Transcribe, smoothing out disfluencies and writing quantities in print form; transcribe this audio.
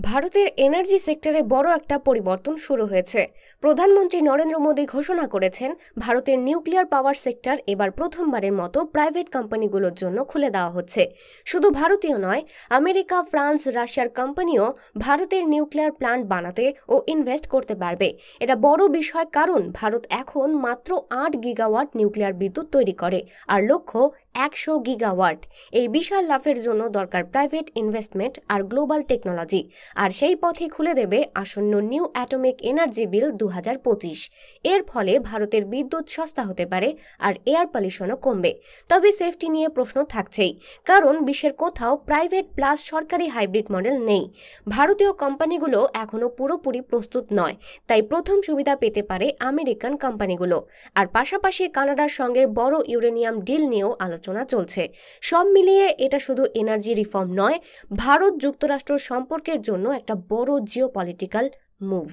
ভারতের এনার্জি সেক্টরে বড় একটা পরিবর্তন শুরু হয়েছে। প্রধানমন্ত্রী নরেন্দ্র মোদী ঘোষণা করেছেন, ভারতের নিউক্লিয়ার পাওয়ার সেক্টর এবার প্রথমবারের মতো প্রাইভেট কোম্পানিগুলোর জন্য খুলে দেওয়া হচ্ছে। শুধু ভারতীয় নয়, আমেরিকা, ফ্রান্স, রাশিয়ার কোম্পানিও ভারতের নিউক্লিয়ার প্ল্যান্ট বানাতে ও ইনভেস্ট করতে পারবে। এটা বড় বিষয়, কারণ ভারত এখন মাত্র ৮ গিগাওয়াট নিউক্লিয়ার বিদ্যুৎ তৈরি করে, আর লক্ষ্য ১০০ গিগাওয়াট। এই বিশাল লাভের জন্য দরকার প্রাইভেট ইনভেস্টমেন্ট আর গ্লোবাল টেকনোলজি। আর সেই পথে খুলে দেবে আসন্ন নিউ অ্যাটমিক এনার্জি বিল ২০২৫। এর ফলে ভারতের বিদ্যুৎ সস্তা হতে পারে আর এয়ার পলিউশনও কমবে। তবে সেফটি নিয়ে প্রশ্ন থাকছেই, কারণ বিশ্বের কোথাও প্রাইভেট প্লাস সরকারি হাইব্রিড মডেল নেই। ভারতীয় কোম্পানিগুলো এখনও পুরোপুরি প্রস্তুত নয়, তাই প্রথম সুবিধা পেতে পারে আমেরিকান কোম্পানিগুলো। আর পাশাপাশি কানাডার সঙ্গে বড় ইউরেনিয়াম ডিল নিয়েও আলোচনা চলছে। সব মিলিয়ে এটা শুধু এনার্জি রিফর্ম নয়, ভারত যুক্তরাষ্ট্র সম্পর্কের জন্য একটা বড় জিওপলিটিক্যাল মুভ।